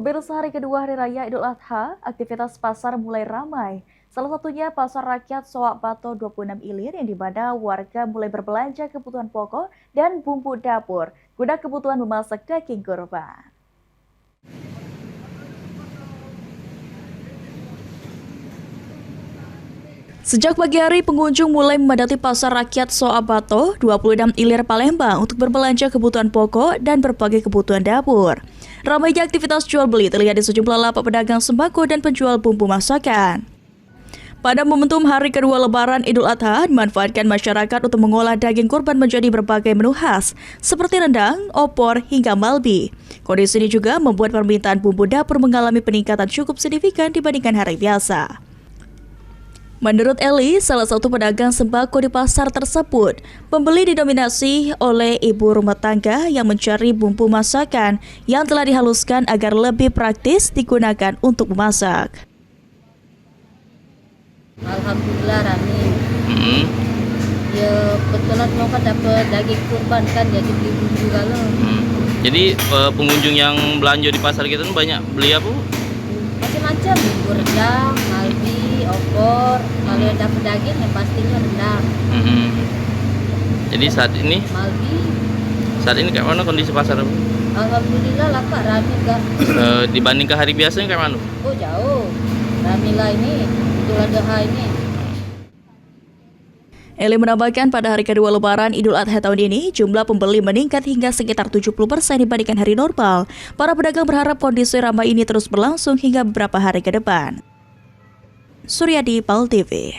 Pemirsa, hari kedua Hari Raya Idul Adha, aktivitas pasar mulai ramai. Salah satunya Pasar Rakyat Soak Bato 26 Ilir yang di mana warga mulai berbelanja kebutuhan pokok dan bumbu dapur guna kebutuhan memasak daging kurban. Sejak pagi hari, pengunjung mulai memadati Pasar Rakyat Soak Bato 26 Ilir Palembang untuk berbelanja kebutuhan pokok dan berbagai kebutuhan dapur. Ramainya aktivitas jual beli terlihat di sejumlah lapak pedagang sembako dan penjual bumbu masakan. Pada momentum hari kedua Lebaran Idul Adha, dimanfaatkan masyarakat untuk mengolah daging kurban menjadi berbagai menu khas, seperti rendang, opor, hingga malbi. Kondisi ini juga membuat permintaan bumbu dapur mengalami peningkatan cukup signifikan dibandingkan hari biasa. Menurut Eli, salah satu pedagang sembako di pasar tersebut, pembeli didominasi oleh ibu rumah tangga yang mencari bumbu masakan yang telah dihaluskan agar lebih praktis digunakan untuk memasak. Alhamdulillah rame. Ya kebetulan mau kan dapat daging kurban kan, jadi beli bumbu kalau. Jadi pengunjung yang belanja di pasar kita banyak beli apa? Macam-macam, bumbu rendang, malbi, opor. Kalau yang dapat daging yang pastinya rendang. Jadi saat ini kayak mana kondisi pasar? Alhamdulillah lapak rame enggak. Dibanding ke hari biasanya kayak mana? Oh jauh, rame lah ini Idul Adha ini. Eli menambahkan pada hari kedua Lebaran Idul Adha tahun ini, jumlah pembeli meningkat hingga sekitar 70% dibandingkan hari normal. Para pedagang berharap kondisi ramai ini terus berlangsung hingga beberapa hari ke depan. Suryadi, PAL TV.